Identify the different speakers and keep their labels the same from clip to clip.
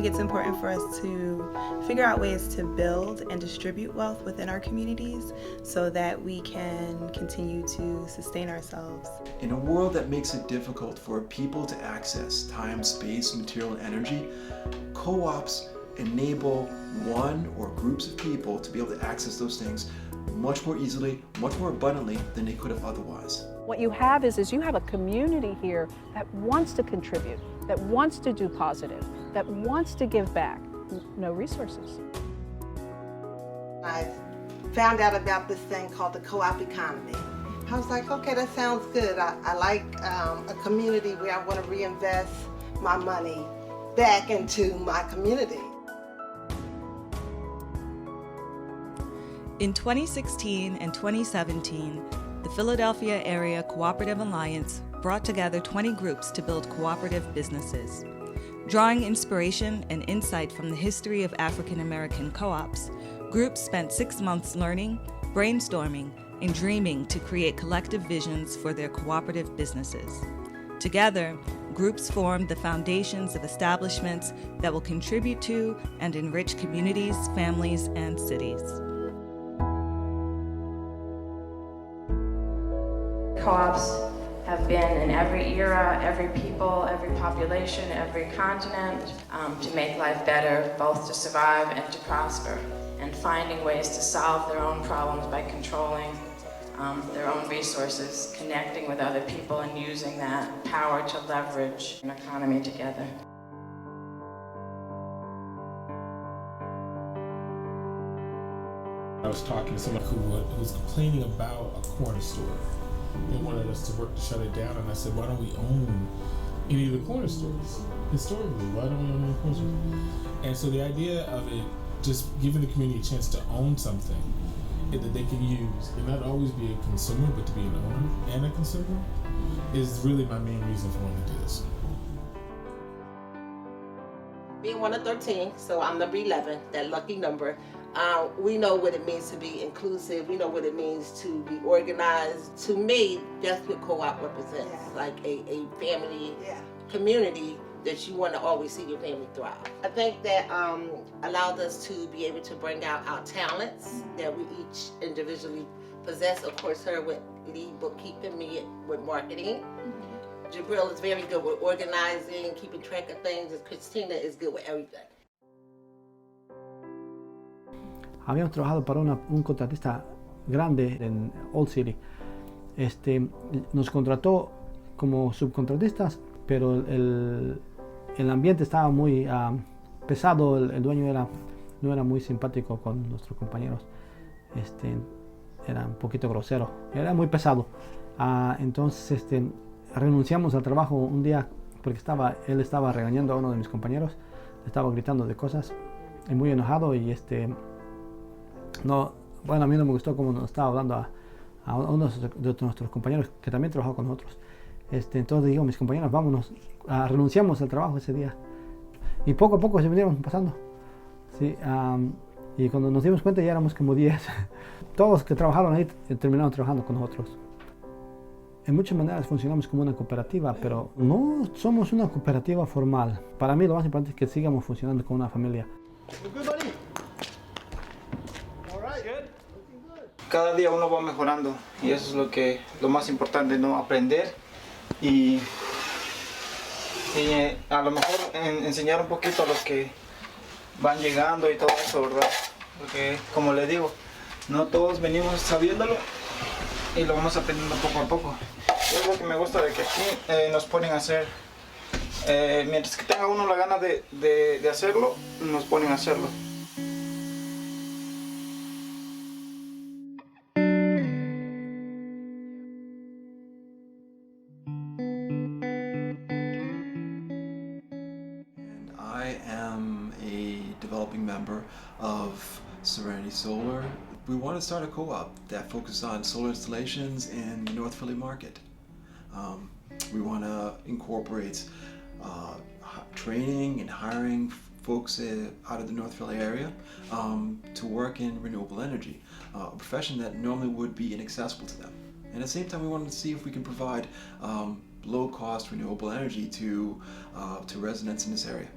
Speaker 1: think it's important for us to figure out ways to build and distribute wealth within our communities so that we can continue to sustain ourselves.
Speaker 2: In a world that makes it difficult for people to access time, space, material, and energy, co-ops enable one or groups of people to be able to access those things much more easily, much more abundantly than they could have otherwise.
Speaker 3: What you have is you have a community here that wants to contribute, that wants to do positive, that wants to give back. No resources.
Speaker 4: I found out about this thing called the co-op economy. I was like, okay, that sounds good. I like a community where I want to reinvest my money back into my community.
Speaker 5: In 2016 and 2017, the Philadelphia Area Cooperative Alliance brought together 20 groups to build cooperative businesses. Drawing inspiration and insight from the history of African American co-ops, groups spent 6 months learning, brainstorming, and dreaming to create collective visions for their cooperative businesses. Together, groups formed the foundations of establishments that will contribute to and enrich communities, families, and cities.
Speaker 6: Co-ops have been in every era, every people, every population, every continent to make life better, both to survive and to prosper, and finding ways to solve their own problems by controlling their own resources, connecting with other people, and using that power to leverage an economy together.
Speaker 7: I was talking to someone who was complaining about a corner store. They wanted us to work to shut it down, and I said, why don't we own any of the corner stores? Historically, why don't we own any corner stores? And so the idea of it just giving the community a chance to own something that they can use, and not always be a consumer, but to be an owner and a consumer, is really my main reason for wanting to do this.
Speaker 4: Being one of 13, so I'm number 11, that lucky number. We know what it means to be inclusive. We know what it means to be organized. To me, that's what co-op represents, like a family community that you want to always see your family thrive. I think that allowed us to be able to bring out our talents that we each individually possess. Of course, her with lead bookkeeping, me with marketing. Jabril is very good with organizing, keeping track of things, and Christina is good with everything.
Speaker 8: Habíamos trabajado para un contratista grande en Old City. Nos contrató como subcontratistas, pero el ambiente estaba muy pesado. El dueño no era muy simpático con nuestros compañeros. Era un poquito grosero, era muy pesado. Entonces renunciamos al trabajo un día porque él estaba regañando a uno de mis compañeros, le estaba gritando de cosas, y muy enojado, y a mí no me gustó cómo nos estaba hablando a uno de nuestros compañeros que también trabajó con nosotros. Entonces digo, mis compañeros, vámonos, renunciamos al trabajo ese día. Y poco a poco se vinieron pasando. ¿Sí? Y cuando nos dimos cuenta ya éramos como 10. Todos los que trabajaron ahí terminaron trabajando con nosotros. En muchas maneras funcionamos como una cooperativa, pero no somos una cooperativa formal. Para mí lo más importante es que sigamos funcionando como una familia.
Speaker 9: Cada día uno va mejorando, y eso es lo más importante, ¿no? Aprender y a lo mejor enseñar un poquito a los que van llegando y todo eso, ¿verdad? Porque, como les digo, no todos venimos sabiéndolo y lo vamos aprendiendo poco a poco. Es lo que me gusta de que aquí nos ponen a hacer, mientras que tenga uno la gana de hacerlo, nos ponen a hacerlo.
Speaker 2: I am a developing member of Serenity Solar. We want to start a co-op that focuses on solar installations in the North Philly market. We want to incorporate training and hiring folks out of the North Philly area to work in renewable energy, a profession that normally would be inaccessible to them. And at the same time, we wanted to see if we can provide low-cost renewable energy to residents in this area.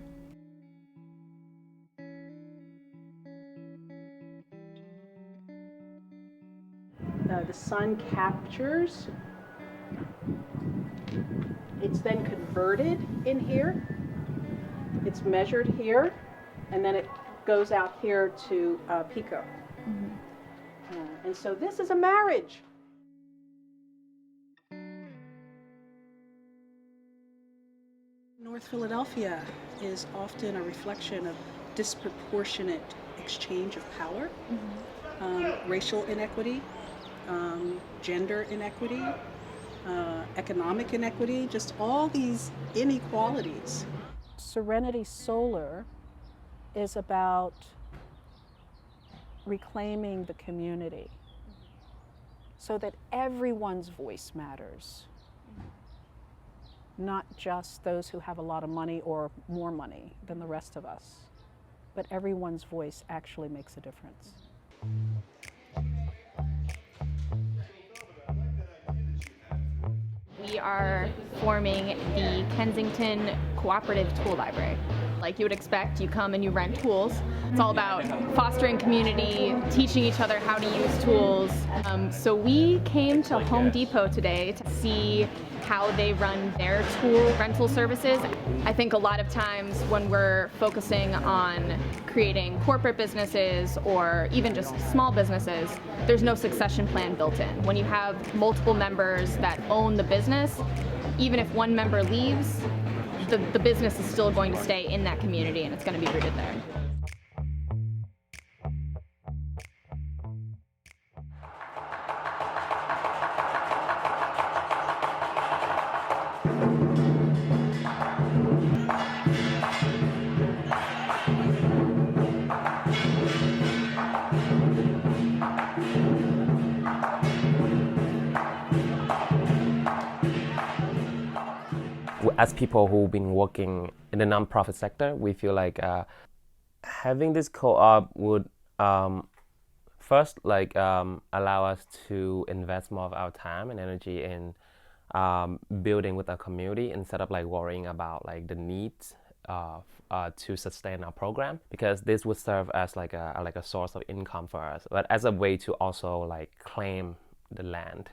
Speaker 3: the sun captures. It's then converted in here. It's measured here, and then it goes out here to Pico. And so this is a marriage. North Philadelphia is often a reflection of disproportionate exchange of power, racial inequity, gender inequity, economic inequity, just all these inequalities. Serenity Solar is about reclaiming the community so that everyone's voice matters. Not just those who have a lot of money or more money than the rest of us, but everyone's voice actually makes a difference.
Speaker 10: We are forming the Kensington Cooperative Tool Library. Like you would expect, you come and you rent tools. It's all about fostering community, teaching each other how to use tools. So we came to Home Depot today to see how they run their tool rental services. I think a lot of times when we're focusing on creating corporate businesses or even just small businesses, there's no succession plan built in. When you have multiple members that own the business, even if one member leaves, the business is still going to stay in that community and it's going to be rooted there.
Speaker 11: As people who've been working in the nonprofit sector, we feel like having this co-op would first allow us to invest more of our time and energy in building with our community instead of worrying about the needs to sustain our program, because this would serve as like a source of income for us, but as a way to also claim the land,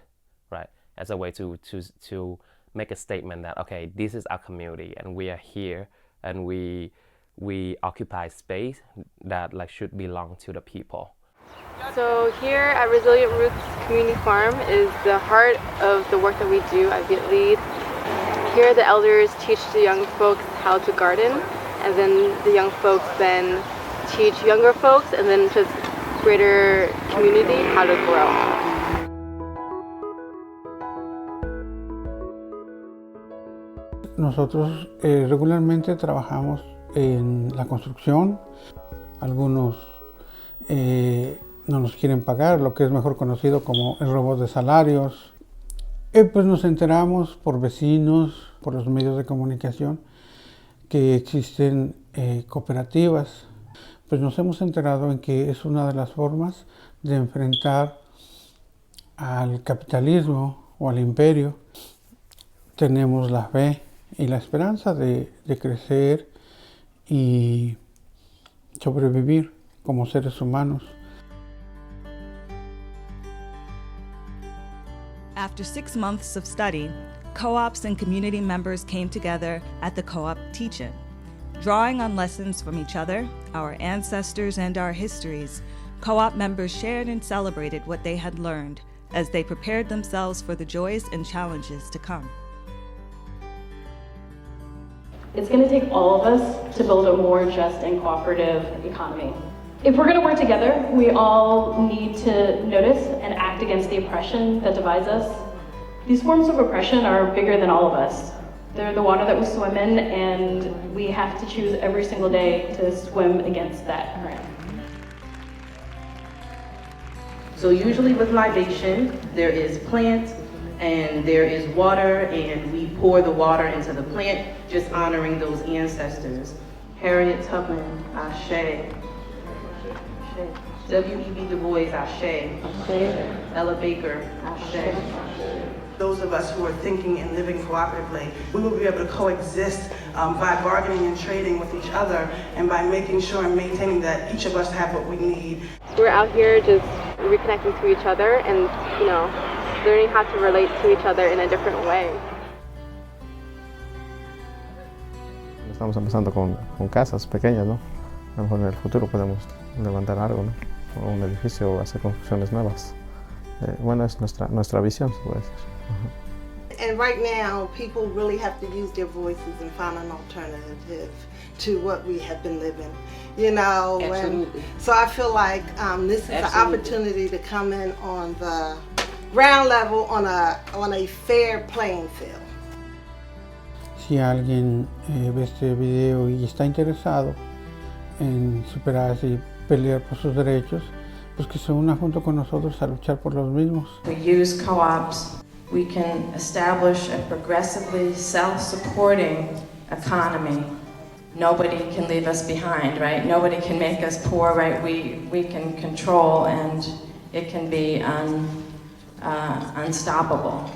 Speaker 11: right? As a way to make a statement that, okay, this is our community and we are here and we occupy space that should belong to the people.
Speaker 12: So here at Resilient Roots Community Farm is the heart of the work that we do at Viet Lead. Here the elders teach the young folks how to garden, and then the young folks then teach younger folks, and then just greater community how to grow.
Speaker 13: Nosotros regularmente trabajamos en la construcción. Algunos no nos quieren pagar, lo que es mejor conocido como el robo de salarios. Pues nos enteramos por vecinos, por los medios de comunicación, que existen cooperativas. Pues nos hemos enterado en que es una de las formas de enfrentar al capitalismo o al imperio. Tenemos la fe y la esperanza de crecer y sobrevivir como seres humanos.
Speaker 5: After 6 months of study, co-ops and community members came together at the co-op teach-in. Drawing on lessons from each other, our ancestors, and our histories, co-op members shared and celebrated what they had learned as they prepared themselves for the joys and challenges to come.
Speaker 14: It's going to take all of us to build a more just and cooperative economy. If we're going to work together, we all need to notice and act against the oppression that divides us. These forms of oppression are bigger than all of us. They're the water that we swim in, and we have to choose every single day to swim against that current.
Speaker 15: So usually with libation, there is plant and there is water, and we pour the water into the plant, just honoring those ancestors. Harriet Tubman, Ashe. W.E.B. Du Bois, Ashe. Ella Baker, Ashe.
Speaker 16: Those of us who are thinking and living cooperatively, we will be able to coexist by bargaining and trading with each other, and by making sure and maintaining that each of us have what we need.
Speaker 12: We're out here just reconnecting to each other and, you know, learning how to relate to each other in a different way.
Speaker 17: Estamos empezando con casas pequeñas, ¿no? A lo mejor en el futuro podemos levantar algo, ¿no? O un edificio o hacer construcciones nuevas. Bueno, es nuestra visión, se puede decir.
Speaker 4: And right now, people really have to use their voices and find an alternative to what we have been living, you know. So I feel like this is an opportunity to come in on the ground level on a fair playing field.
Speaker 13: Si alguien ve este video y está interesado en superarse y pelear por sus derechos, pues que se una junto con nosotros a luchar por los mismos.
Speaker 6: We use co-ops. We can establish a progressively self-supporting economy. Nobody can leave us behind, right? Nobody can make us poor, right? We can control, and it can be unstoppable.